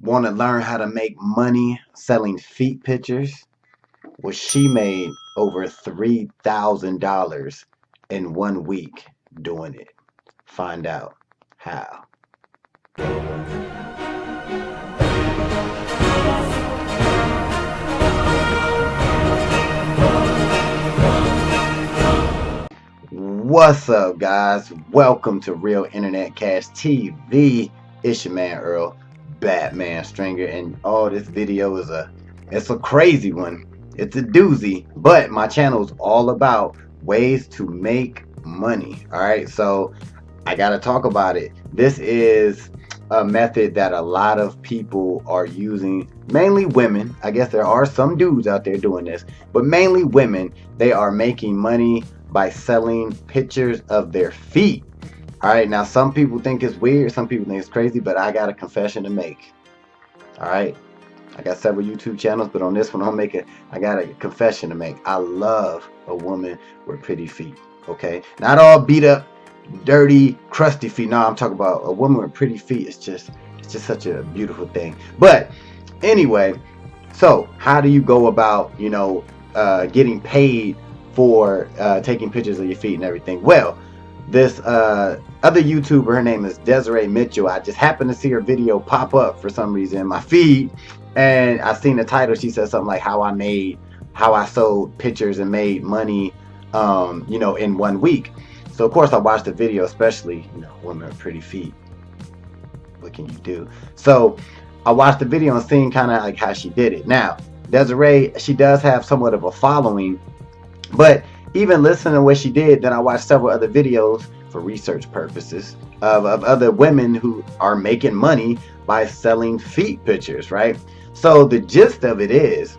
Want to learn how to make money selling feet pictures? Well, she made over $3,000 in 1 week doing it. Find out how. What's up, guys? Welcome to Real Internet Cash TV. It's your man Earl, Batman Stringer, and this video is it's a crazy one. It's a doozy, but my channel is all about ways to make money. All right, so I gotta talk about it. This is a method that a lot of people are using, mainly women. I guess there are some dudes out there doing this, but mainly women. They are making money by selling pictures of their feet. All right, now some people think it's weird, some people think it's crazy, but I got a confession to make. All right, I got several YouTube channels, but on this one, I got a confession to make. I love a woman with pretty feet. Okay, not all beat up, dirty, crusty feet. No, I'm talking about a woman with pretty feet. It's just such a beautiful thing. But anyway, so how do you go about, getting paid for taking pictures of your feet and everything? Well, this other YouTuber, her name is Desiree Mitchell. I just happened to see her video pop up for some reason in my feed, and I seen the title. She said something like how I sold pictures and made money, in 1 week. So of course I watched the video, especially, women with pretty feet. What can you do? So I watched the video and seen kind of like how she did it. Now, Desiree, she does have somewhat of a following, but even listening to what she did, then I watched several other videos for research purposes of other women who are making money by selling feet pictures, right? So the gist of it is,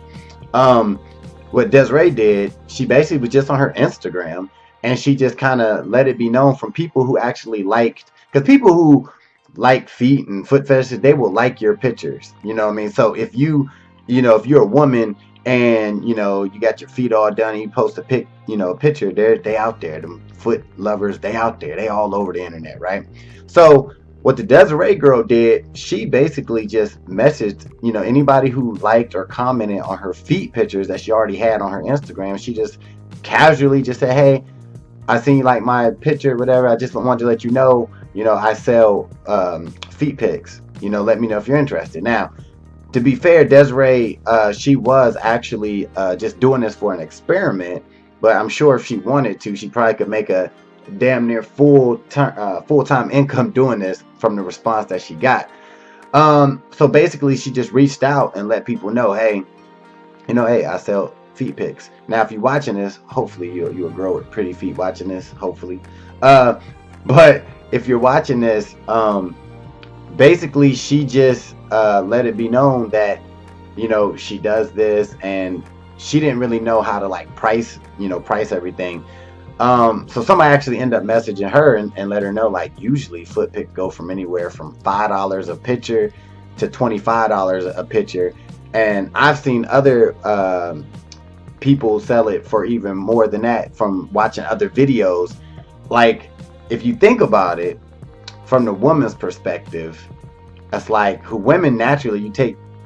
what Desiree did, she basically was just on her Instagram, and she just kind of let it be known from people who actually liked, because people who like feet and foot fetishes, they will like your pictures. You know what I mean? So if if you're a woman and you got your feet all done and you post a picture, they out there. Them foot lovers, they out there. They all over the internet, right? So what the Desiree girl did, she basically just messaged, anybody who liked or commented on her feet pictures that she already had on her Instagram. She just casually just said, hey, I seen you like my picture, whatever. I just wanted to let you know, I sell feet pics. Let me know if you're interested. Now, to be fair, Desiree, she was actually just doing this for an experiment, but I'm sure if she wanted to, she probably could make a damn near full-time income doing this from the response that she got. So basically, she just reached out and let people know, hey, hey, I sell feet pics. Now, if you're watching this, hopefully you'll grow with pretty feet watching this, hopefully. But if you're watching this, basically she just let it be known that she does this, and she didn't really know how to like price everything. So somebody actually ended up messaging her and let her know, like, usually foot pics go from anywhere from $5 a picture to $25 a picture, and I've seen other people sell it for even more than that from watching other videos. Like, if you think about it from the woman's perspective, it's like, who women naturally,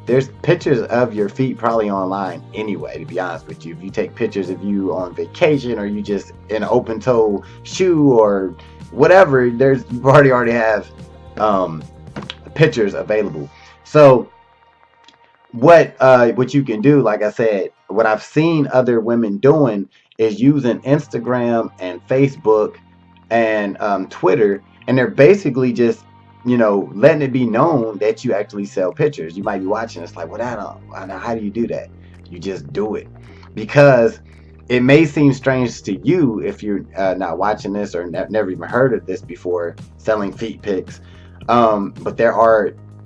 there's pictures of your feet probably online anyway, to be honest with you. If you take pictures of you on vacation, or you just in an open toe shoe or whatever, you already have pictures available. So what you can do, like I said, what I've seen other women doing is using Instagram and Facebook and Twitter, and they're basically just letting it be known that you actually sell pictures. You might be watching, it's like, well, how do you do that? You just do it, because it may seem strange to you if you're not watching this or never even heard of this before, selling feet pics. But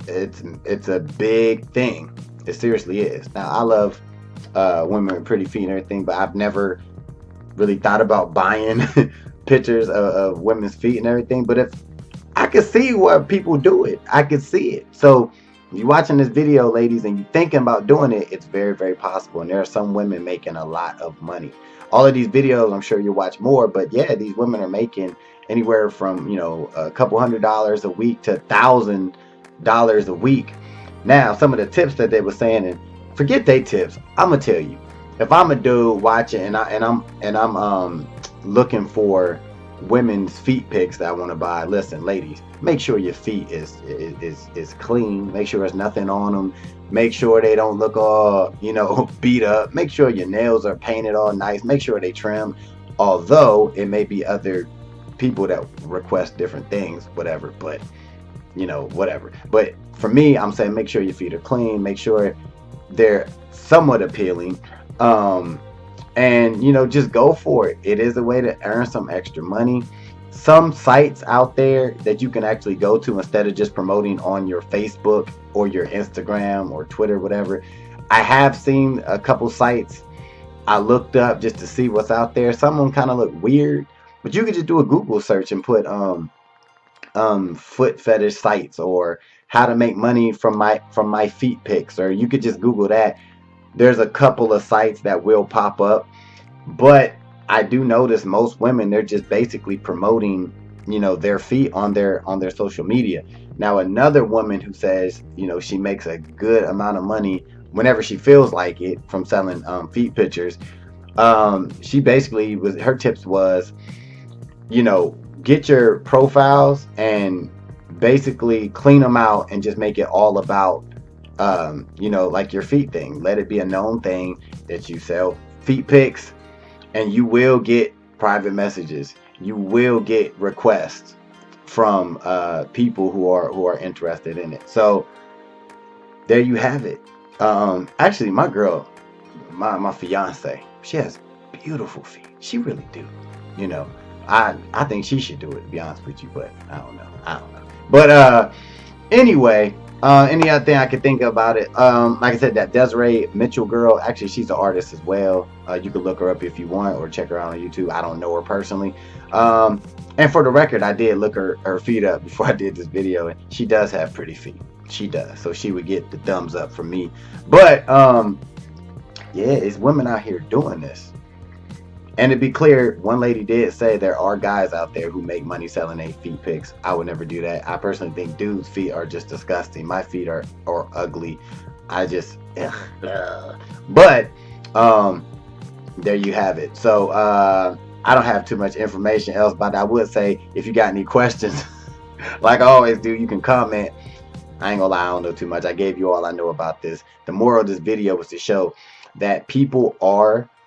it's a big thing. It seriously is. Now, I love women with pretty feet and everything, but I've never really thought about buying pictures of women's feet and everything. But if I could see why people do it, I could see it. So if you're watching this video, ladies, and you're thinking about doing it, it's very, very possible. And there are some women making a lot of money. All of these videos, I'm sure you'll watch more, but yeah, these women are making anywhere from a couple $100s a week to $1,000 a week. Now, some of the tips that they were saying, and forget they tips. I'm gonna tell you, if I'm a dude watching and I'm looking for women's feet pics that I want to buy. Listen, ladies, make sure your feet is clean. Make sure there's nothing on them. Make sure they don't look all beat up. Make sure your nails are painted all nice. Make sure they trim. Although it may be other people that request different things, whatever. But whatever. But for me, I'm saying make sure your feet are clean. Make sure they're somewhat appealing. And just go for it. It is a way to earn some extra money. Some sites out there that you can actually go to instead of just promoting on your Facebook or your Instagram or Twitter, whatever. I have seen a couple sites I looked up just to see what's out there. Some of them kind of look weird, but you could just do a Google search and put foot fetish sites or how to make money from my feet pics, or you could just Google that. There's a couple of sites that will pop up, but I do notice most women, they're just basically promoting their feet on their social media. Now, another woman who says she makes a good amount of money whenever she feels like it from selling feet pictures. She basically her tips was get your profiles and basically clean them out and just make it all about like your feet thing. Let it be a known thing that you sell feet pics, and you will get private messages. You will get requests from people who are interested in it. So there you have it. Actually, my girl, my fiance, she has beautiful feet. She really do. I think she should do it, to be honest with you, but I don't know. But anyway, any other thing I could think about it? Like I said, that Desiree Mitchell girl, actually, she's an artist as well. You can look her up if you want, or check her out on YouTube. I don't know her personally. And for the record, I did look her feet up before I did this video, and she does have pretty feet. She does, so she would get the thumbs up from me. But yeah, it's women out here doing this. And to be clear, one lady did say there are guys out there who make money selling their feet pics. I would never do that. I personally think dudes' feet are just disgusting. My feet are ugly. I just, ugh. But there you have it. So I don't have too much information else, but I would say if you got any questions, like I always do, you can comment. I ain't gonna lie, I don't know too much. I gave you all I know about this. The moral of this video was to show that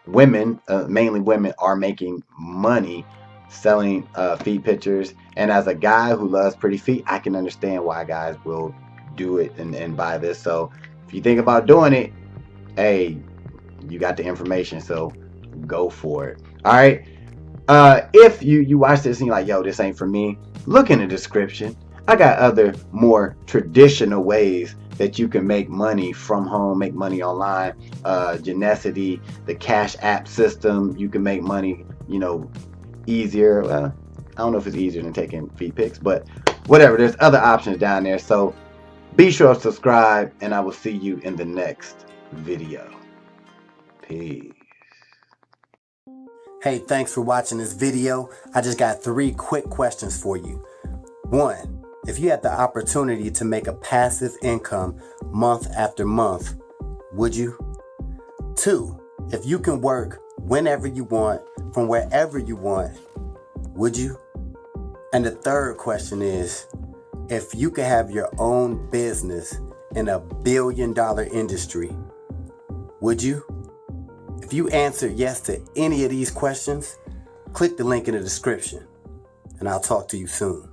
women, mainly women, are making money selling feet pictures. And as a guy who loves pretty feet, I can understand why guys will do it and buy this. So if you think about doing it, hey, you got the information, so go for it. All right. If you watch this and you're like, yo, this ain't for me, look in the description. I got other more traditional ways that you can make money from home, make money online. Genesity, the Cash App system, you can make money, easier. Well, I don't know if it's easier than taking feet pics, but whatever. There's other options down there. So be sure to subscribe, and I will see you in the next video. Peace. Hey, thanks for watching this video. I just got 3 quick questions for you. 1. If you had the opportunity to make a passive income month after month, would you? 2. If you can work whenever you want, from wherever you want, would you? And the 3rd question is, if you could have your own business in a billion-dollar industry, would you? If you answered yes to any of these questions, click the link in the description, and I'll talk to you soon.